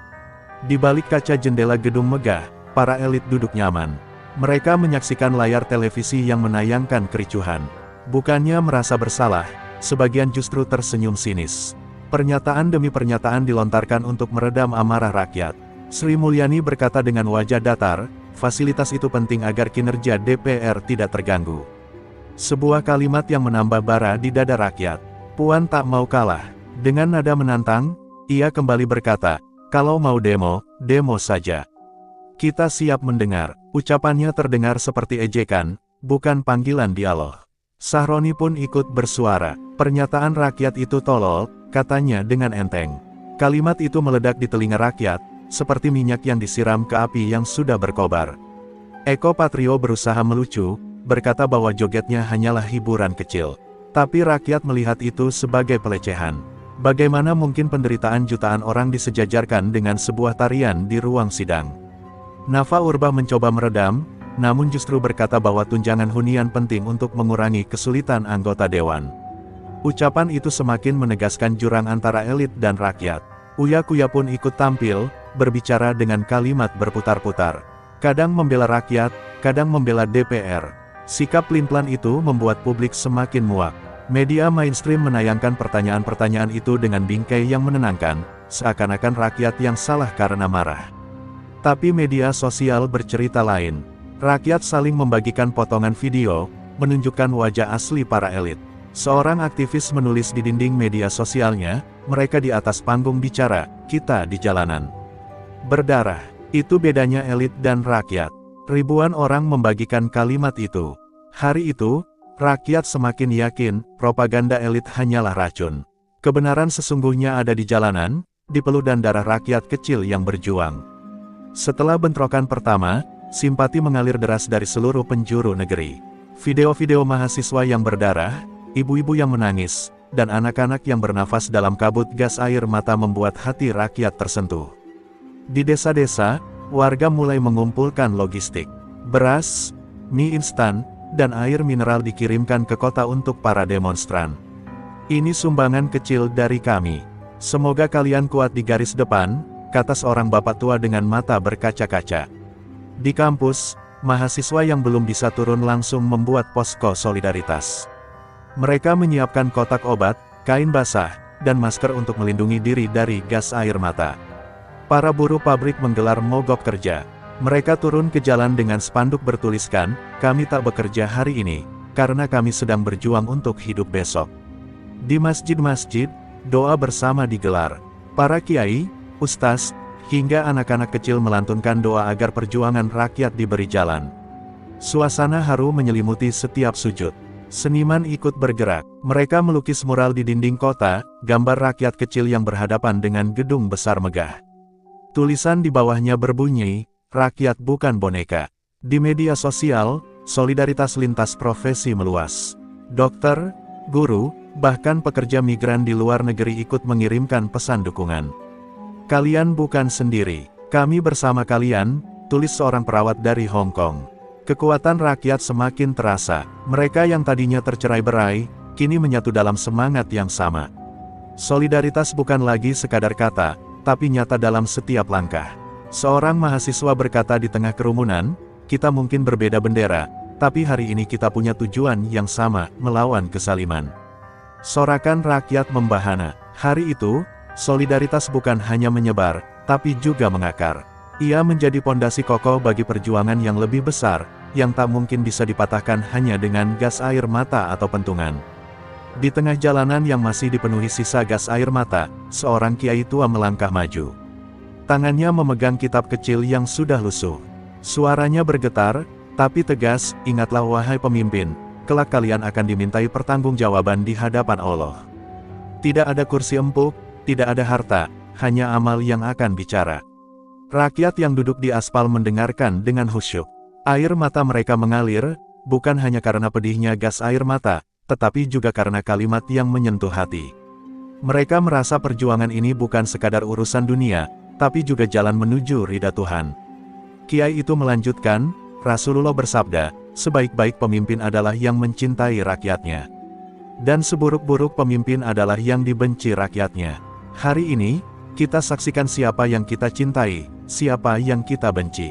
Di balik kaca jendela gedung megah, para elit duduk nyaman. Mereka menyaksikan layar televisi yang menayangkan kericuhan. Bukannya merasa bersalah, sebagian justru tersenyum sinis. Pernyataan demi pernyataan dilontarkan untuk meredam amarah rakyat. Sri Mulyani berkata dengan wajah datar, "Fasilitas itu penting agar kinerja DPR tidak terganggu." Sebuah kalimat yang menambah bara di dada rakyat. Puan tak mau kalah. Dengan nada menantang, ia kembali berkata, "Kalau mau demo, demo saja. Kita siap mendengar." Ucapannya terdengar seperti ejekan, bukan panggilan dialog. Sahroni pun ikut bersuara. "Pernyataan rakyat itu tolol," katanya dengan enteng. Kalimat itu meledak di telinga rakyat, seperti minyak yang disiram ke api yang sudah berkobar. Eko Patrio berusaha melucu, berkata bahwa jogetnya hanyalah hiburan kecil. Tapi rakyat melihat itu sebagai pelecehan. Bagaimana mungkin penderitaan jutaan orang disejajarkan dengan sebuah tarian di ruang sidang? Nafa Urbah mencoba meredam, namun justru berkata bahwa tunjangan hunian penting untuk mengurangi kesulitan anggota dewan. Ucapan itu semakin menegaskan jurang antara elit dan rakyat. Uya Kuya pun ikut tampil, berbicara dengan kalimat berputar-putar. Kadang membela rakyat, kadang membela DPR. Sikap pelin-pelan itu membuat publik semakin muak. Media mainstream menayangkan pertanyaan-pertanyaan itu dengan bingkai yang menenangkan, seakan-akan rakyat yang salah karena marah. Tapi media sosial bercerita lain. Rakyat saling membagikan potongan video, menunjukkan wajah asli para elit. Seorang aktivis menulis di dinding media sosialnya, "Mereka di atas panggung bicara, kita di jalanan berdarah." Itu bedanya elit dan rakyat. Ribuan orang membagikan kalimat itu. Hari itu, rakyat semakin yakin, propaganda elit hanyalah racun. Kebenaran sesungguhnya ada di jalanan, di peluh dan darah rakyat kecil yang berjuang. Setelah bentrokan pertama, simpati mengalir deras dari seluruh penjuru negeri. Video-video mahasiswa yang berdarah, ibu-ibu yang menangis, dan anak-anak yang bernafas dalam kabut gas air mata membuat hati rakyat tersentuh. Di desa-desa, warga mulai mengumpulkan logistik. Beras, mie instan, dan air mineral dikirimkan ke kota untuk para demonstran. "Ini sumbangan kecil dari kami. Semoga kalian kuat di garis depan," kata seorang bapak tua dengan mata berkaca-kaca. Di kampus, mahasiswa yang belum bisa turun langsung membuat posko solidaritas. Mereka menyiapkan kotak obat, kain basah, dan masker untuk melindungi diri dari gas air mata. Para buruh pabrik menggelar mogok kerja. Mereka turun ke jalan dengan spanduk bertuliskan, "Kami tak bekerja hari ini, karena kami sedang berjuang untuk hidup besok." Di masjid-masjid, doa bersama digelar. Para kiai, ustaz, hingga anak-anak kecil melantunkan doa agar perjuangan rakyat diberi jalan. Suasana haru menyelimuti setiap sujud. Seniman ikut bergerak. Mereka melukis mural di dinding kota, gambar rakyat kecil yang berhadapan dengan gedung besar megah. Tulisan di bawahnya berbunyi, "Rakyat bukan boneka. Di media sosial, solidaritas lintas profesi meluas. Dokter, guru, bahkan pekerja migran di luar negeri ikut mengirimkan pesan dukungan. Kalian bukan sendiri, kami bersama kalian, tulis seorang perawat dari Hong Kong. Kekuatan rakyat semakin terasa, mereka yang tadinya tercerai-berai, kini menyatu dalam semangat yang sama. Solidaritas bukan lagi sekadar kata, tapi nyata dalam setiap langkah. Seorang mahasiswa berkata di tengah kerumunan, kita mungkin berbeda bendera, tapi hari ini kita punya tujuan yang sama, melawan kezaliman. Sorakan rakyat membahana. Hari itu, solidaritas bukan hanya menyebar, tapi juga mengakar. Ia menjadi pondasi kokoh bagi perjuangan yang lebih besar, yang tak mungkin bisa dipatahkan hanya dengan gas air mata atau pentungan. Di tengah jalanan yang masih dipenuhi sisa gas air mata, seorang kiai tua melangkah maju. Tangannya memegang kitab kecil yang sudah lusuh. Suaranya bergetar, tapi tegas, ingatlah wahai pemimpin, kelak kalian akan dimintai pertanggungjawaban di hadapan Allah. Tidak ada kursi empuk, tidak ada harta, hanya amal yang akan bicara. Rakyat yang duduk di aspal mendengarkan dengan khusyuk. Air mata mereka mengalir, bukan hanya karena pedihnya gas air mata, tetapi juga karena kalimat yang menyentuh hati. Mereka merasa perjuangan ini bukan sekadar urusan dunia, tapi juga jalan menuju ridha Tuhan. Kiai itu melanjutkan, Rasulullah bersabda, sebaik-baik pemimpin adalah yang mencintai rakyatnya. Dan seburuk-buruk pemimpin adalah yang dibenci rakyatnya. Hari ini, kita saksikan siapa yang kita cintai, siapa yang kita benci.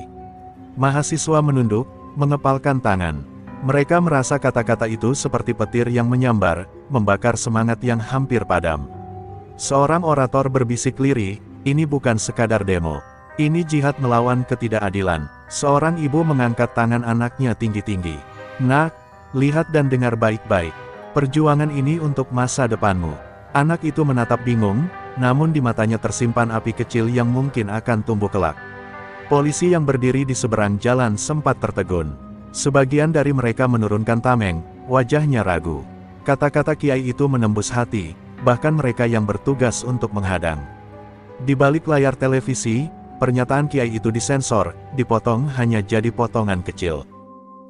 Mahasiswa menunduk, mengepalkan tangan. Mereka merasa kata-kata itu seperti petir yang menyambar, membakar semangat yang hampir padam. Seorang orator berbisik lirih, ini bukan sekadar demo. Ini jihad melawan ketidakadilan. Seorang ibu mengangkat tangan anaknya tinggi-tinggi. Nak, lihat dan dengar baik-baik. Perjuangan ini untuk masa depanmu. Anak itu menatap bingung, namun di matanya tersimpan api kecil yang mungkin akan tumbuh kelak. Polisi yang berdiri di seberang jalan sempat tertegun. Sebagian dari mereka menurunkan tameng, wajahnya ragu. Kata-kata kiai itu menembus hati, bahkan mereka yang bertugas untuk menghadang. Di balik layar televisi, pernyataan kiai itu disensor, dipotong hanya jadi potongan kecil.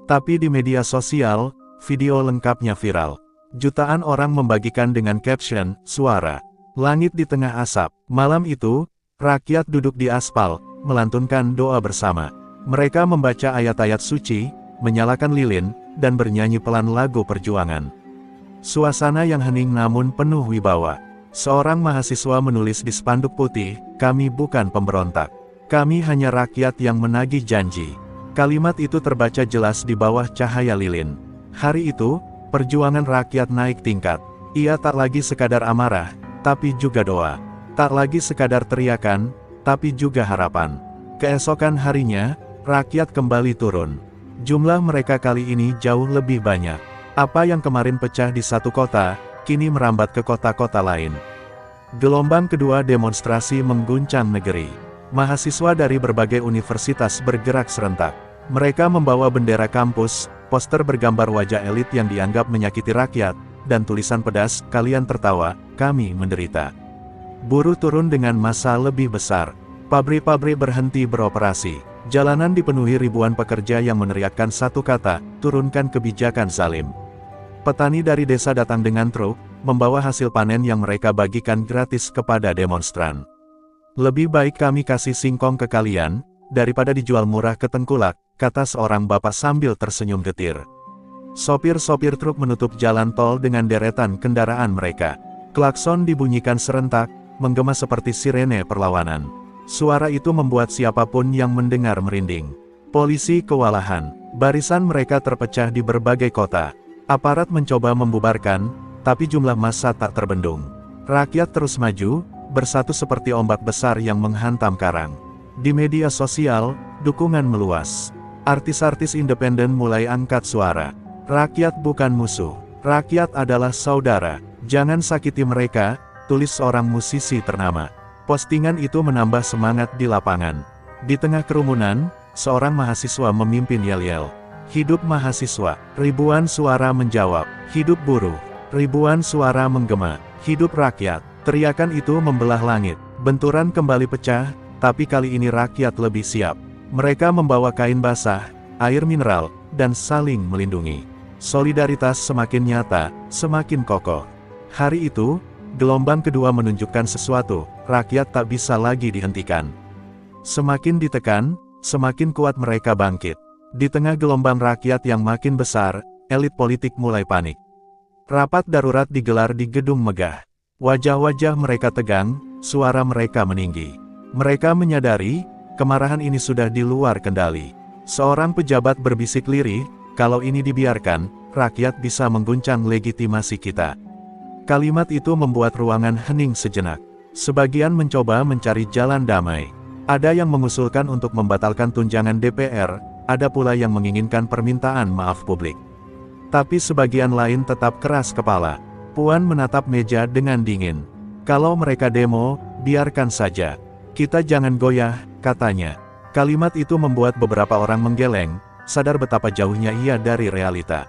Tapi di media sosial, video lengkapnya viral. Jutaan orang membagikan dengan caption, suara. Langit di tengah asap. Malam itu, rakyat duduk di aspal, melantunkan doa bersama. Mereka membaca ayat-ayat suci, menyalakan lilin, dan bernyanyi pelan lagu perjuangan. Suasana yang hening namun penuh wibawa. Seorang mahasiswa menulis di spanduk putih, kami bukan pemberontak. Kami hanya rakyat yang menagih janji. Kalimat itu terbaca jelas di bawah cahaya lilin. Hari itu, perjuangan rakyat naik tingkat. Ia tak lagi sekadar amarah, tapi juga doa. Tak lagi sekadar teriakan, tapi juga harapan. Keesokan harinya, rakyat kembali turun. Jumlah mereka kali ini jauh lebih banyak. Apa yang kemarin pecah di satu kota, kini merambat ke kota-kota lain. Gelombang kedua demonstrasi mengguncang negeri. Mahasiswa dari berbagai universitas bergerak serentak. Mereka membawa bendera kampus, poster bergambar wajah elit yang dianggap menyakiti rakyat, dan tulisan pedas, kalian tertawa, kami menderita. Buruh turun dengan massa lebih besar. Pabrik-pabrik berhenti beroperasi. Jalanan dipenuhi ribuan pekerja yang meneriakkan satu kata, turunkan kebijakan zalim. Petani dari desa datang dengan truk, membawa hasil panen yang mereka bagikan gratis kepada demonstran. Lebih baik kami kasih singkong ke kalian, daripada dijual murah ke tengkulak, kata seorang bapak sambil tersenyum getir. Sopir-sopir truk menutup jalan tol dengan deretan kendaraan mereka. Klakson dibunyikan serentak, menggema seperti sirene perlawanan. Suara itu membuat siapapun yang mendengar merinding. Polisi kewalahan. Barisan mereka terpecah di berbagai kota. Aparat mencoba membubarkan, tapi jumlah massa tak terbendung. Rakyat terus maju, bersatu seperti ombak besar yang menghantam karang. Di media sosial, dukungan meluas. Artis-artis independen mulai angkat suara. Rakyat bukan musuh. Rakyat adalah saudara. Jangan sakiti mereka, tulis seorang musisi ternama. Postingan itu menambah semangat di lapangan. Di tengah kerumunan, seorang mahasiswa memimpin yel-yel. Hidup mahasiswa. Ribuan suara menjawab. Hidup buruh. Ribuan suara menggema. Hidup rakyat. Teriakan itu membelah langit. Benturan kembali pecah, tapi kali ini rakyat lebih siap. Mereka membawa kain basah, air mineral, dan saling melindungi. Solidaritas semakin nyata, semakin kokoh. Hari itu, gelombang kedua menunjukkan sesuatu, rakyat tak bisa lagi dihentikan. Semakin ditekan, semakin kuat mereka bangkit. Di tengah gelombang rakyat yang makin besar, elit politik mulai panik. Rapat darurat digelar di gedung megah. Wajah-wajah mereka tegang, suara mereka meninggi. Mereka menyadari, kemarahan ini sudah di luar kendali. Seorang pejabat berbisik lirih, kalau ini dibiarkan, rakyat bisa mengguncang legitimasi kita. Kalimat itu membuat ruangan hening sejenak. Sebagian mencoba mencari jalan damai. Ada yang mengusulkan untuk membatalkan tunjangan DPR, ada pula yang menginginkan permintaan maaf publik. Tapi sebagian lain tetap keras kepala. Puan menatap meja dengan dingin. Kalau mereka demo, biarkan saja. Kita jangan goyah, katanya. Kalimat itu membuat beberapa orang menggeleng, sadar betapa jauhnya ia dari realita.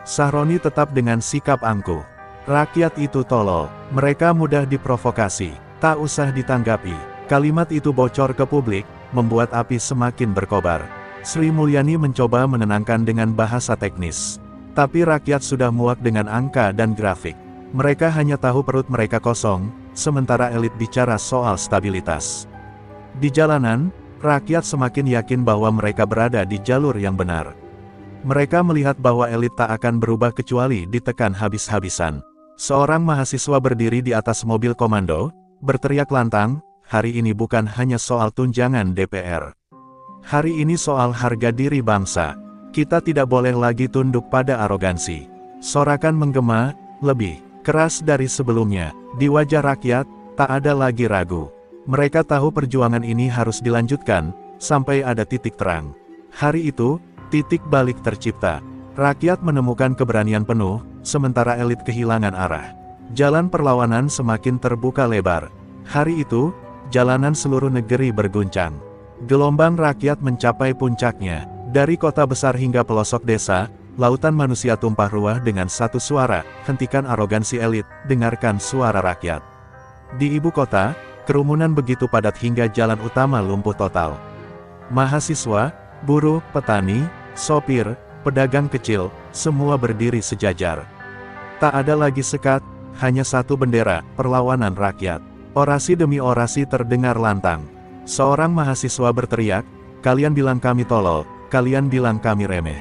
Sahroni tetap dengan sikap angkuh. Rakyat itu tolol, mereka mudah diprovokasi, tak usah ditanggapi. Kalimat itu bocor ke publik, membuat api semakin berkobar. Sri Mulyani mencoba menenangkan dengan bahasa teknis. Tapi rakyat sudah muak dengan angka dan grafik. Mereka hanya tahu perut mereka kosong, sementara elit bicara soal stabilitas. Di jalanan, rakyat semakin yakin bahwa mereka berada di jalur yang benar. Mereka melihat bahwa elit tak akan berubah kecuali ditekan habis-habisan. Seorang mahasiswa berdiri di atas mobil komando, berteriak lantang, hari ini bukan hanya soal tunjangan DPR. Hari ini soal harga diri bangsa. Kita tidak boleh lagi tunduk pada arogansi. Sorakan menggema, lebih keras dari sebelumnya. Di wajah rakyat, tak ada lagi ragu. Mereka tahu perjuangan ini harus dilanjutkan, sampai ada titik terang. Hari itu, titik balik tercipta. Rakyat menemukan keberanian penuh, sementara elit kehilangan arah. Jalan perlawanan semakin terbuka lebar. Hari itu, jalanan seluruh negeri berguncang. Gelombang rakyat mencapai puncaknya. Dari kota besar hingga pelosok desa, lautan manusia tumpah ruah dengan satu suara, hentikan arogansi elit, dengarkan suara rakyat. Di ibu kota, kerumunan begitu padat hingga jalan utama lumpuh total. Mahasiswa, buruh, petani, sopir, pedagang kecil, semua berdiri sejajar. Tak ada lagi sekat, hanya satu bendera, perlawanan rakyat. Orasi demi orasi terdengar lantang. Seorang mahasiswa berteriak, kalian bilang kami tolol. Kalian bilang kami remeh.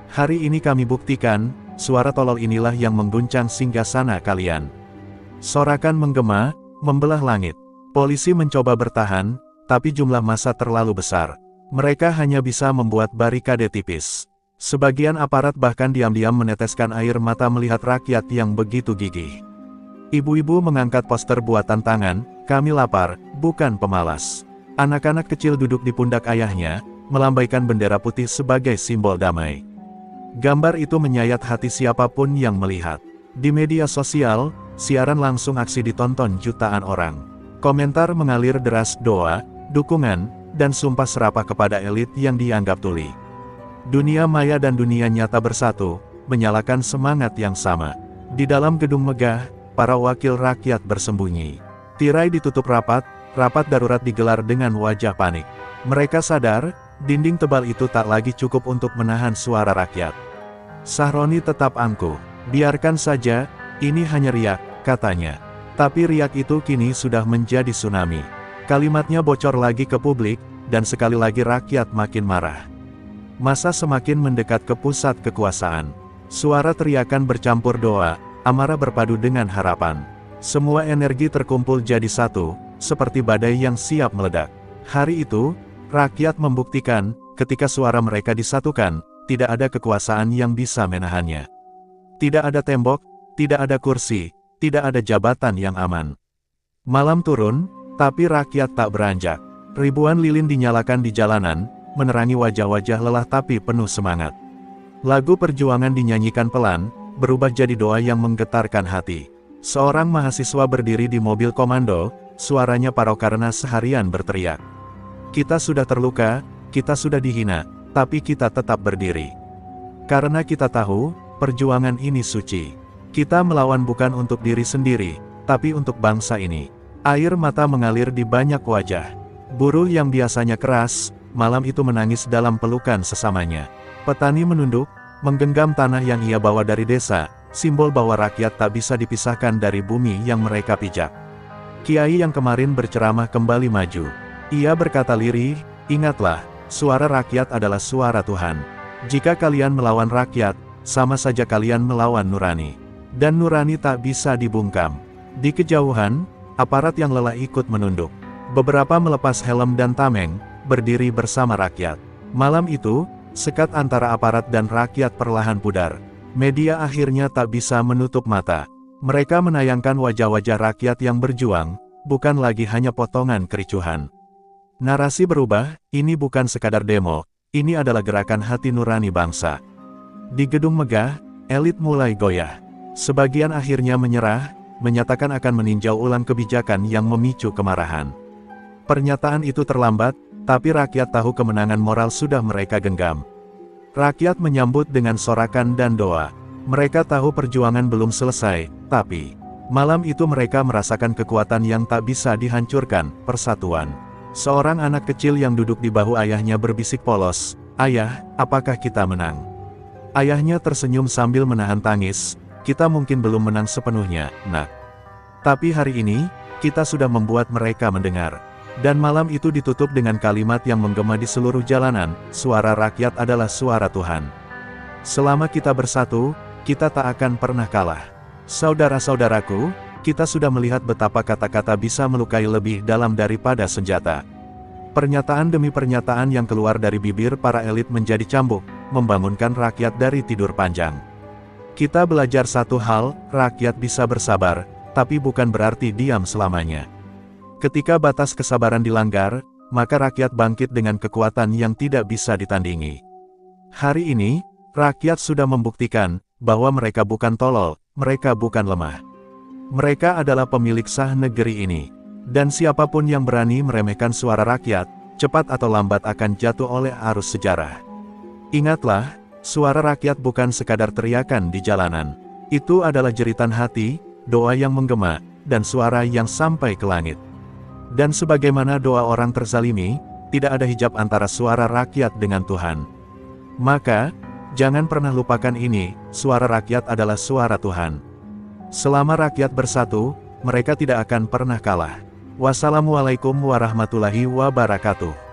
Hari ini kami buktikan, suara tolol inilah yang mengguncang singgasana kalian. Sorakan menggema, membelah langit. Polisi mencoba bertahan, tapi jumlah massa terlalu besar. Mereka hanya bisa membuat barikade tipis. Sebagian aparat bahkan diam-diam meneteskan air mata melihat rakyat yang begitu gigih. Ibu-ibu mengangkat poster buatan tangan, kami lapar, bukan pemalas. Anak-anak kecil duduk di pundak ayahnya, melambaikan bendera putih sebagai simbol damai. Gambar itu menyayat hati siapapun yang melihat. Di media sosial, siaran langsung aksi ditonton jutaan orang. Komentar mengalir deras doa, dukungan, dan sumpah serapah kepada elit yang dianggap tuli. Dunia maya dan dunia nyata bersatu, menyalakan semangat yang sama. Di dalam gedung megah, para wakil rakyat bersembunyi. Tirai ditutup rapat, rapat darurat digelar dengan wajah panik. Mereka sadar, dinding tebal itu tak lagi cukup untuk menahan suara rakyat. Sahroni tetap angkuh. Biarkan saja, ini hanya riak, katanya. Tapi riak itu kini sudah menjadi tsunami. Kalimatnya bocor lagi ke publik, dan sekali lagi rakyat makin marah. Massa semakin mendekat ke pusat kekuasaan. Suara teriakan bercampur doa, amarah berpadu dengan harapan. Semua energi terkumpul jadi satu, seperti badai yang siap meledak. Hari itu, rakyat membuktikan, ketika suara mereka disatukan, tidak ada kekuasaan yang bisa menahannya. Tidak ada tembok, tidak ada kursi, tidak ada jabatan yang aman. Malam turun, tapi rakyat tak beranjak. Ribuan lilin dinyalakan di jalanan, menerangi wajah-wajah lelah tapi penuh semangat. Lagu perjuangan dinyanyikan pelan, berubah jadi doa yang menggetarkan hati. Seorang mahasiswa berdiri di mobil komando, suaranya parau karena seharian berteriak. Kita sudah terluka, kita sudah dihina, tapi kita tetap berdiri. Karena kita tahu, perjuangan ini suci. Kita melawan bukan untuk diri sendiri, tapi untuk bangsa ini. Air mata mengalir di banyak wajah. Buruh yang biasanya keras, malam itu menangis dalam pelukan sesamanya. Petani menunduk, menggenggam tanah yang ia bawa dari desa, simbol bahwa rakyat tak bisa dipisahkan dari bumi yang mereka pijak. Kiai yang kemarin berceramah kembali maju. Ia berkata lirih, "Ingatlah, suara rakyat adalah suara Tuhan. Jika kalian melawan rakyat, sama saja kalian melawan nurani. Dan nurani tak bisa dibungkam." Di kejauhan, aparat yang lelah ikut menunduk. Beberapa melepas helm dan tameng, berdiri bersama rakyat. Malam itu, sekat antara aparat dan rakyat perlahan pudar. Media akhirnya tak bisa menutup mata. Mereka menayangkan wajah-wajah rakyat yang berjuang, bukan lagi hanya potongan kericuhan. Narasi berubah, ini bukan sekadar demo, ini adalah gerakan hati nurani bangsa. Di gedung megah, elit mulai goyah. Sebagian akhirnya menyerah, menyatakan akan meninjau ulang kebijakan yang memicu kemarahan. Pernyataan itu terlambat, tapi rakyat tahu kemenangan moral sudah mereka genggam. Rakyat menyambut dengan sorakan dan doa. Mereka tahu perjuangan belum selesai, tapi malam itu mereka merasakan kekuatan yang tak bisa dihancurkan, persatuan. Seorang anak kecil yang duduk di bahu ayahnya berbisik polos, "Ayah, apakah kita menang?" Ayahnya tersenyum sambil menahan tangis, "Kita mungkin belum menang sepenuhnya, Nak. Tapi hari ini, kita sudah membuat mereka mendengar." Dan malam itu ditutup dengan kalimat yang menggema di seluruh jalanan, "Suara rakyat adalah suara Tuhan. Selama kita bersatu, kita tak akan pernah kalah." Saudara-saudaraku, kita sudah melihat betapa kata-kata bisa melukai lebih dalam daripada senjata. Pernyataan demi pernyataan yang keluar dari bibir para elit menjadi cambuk, membangunkan rakyat dari tidur panjang. Kita belajar satu hal, rakyat bisa bersabar, tapi bukan berarti diam selamanya. Ketika batas kesabaran dilanggar, maka rakyat bangkit dengan kekuatan yang tidak bisa ditandingi. Hari ini, rakyat sudah membuktikan bahwa mereka bukan tolol, mereka bukan lemah. Mereka adalah pemilik sah negeri ini. Dan siapapun yang berani meremehkan suara rakyat, cepat atau lambat akan jatuh oleh arus sejarah. Ingatlah, suara rakyat bukan sekadar teriakan di jalanan. Itu adalah jeritan hati, doa yang menggema, dan suara yang sampai ke langit. Dan sebagaimana doa orang terzalimi, tidak ada hijab antara suara rakyat dengan Tuhan. Maka, jangan pernah lupakan ini, suara rakyat adalah suara Tuhan. Selama rakyat bersatu, mereka tidak akan pernah kalah. Wassalamualaikum warahmatullahi wabarakatuh.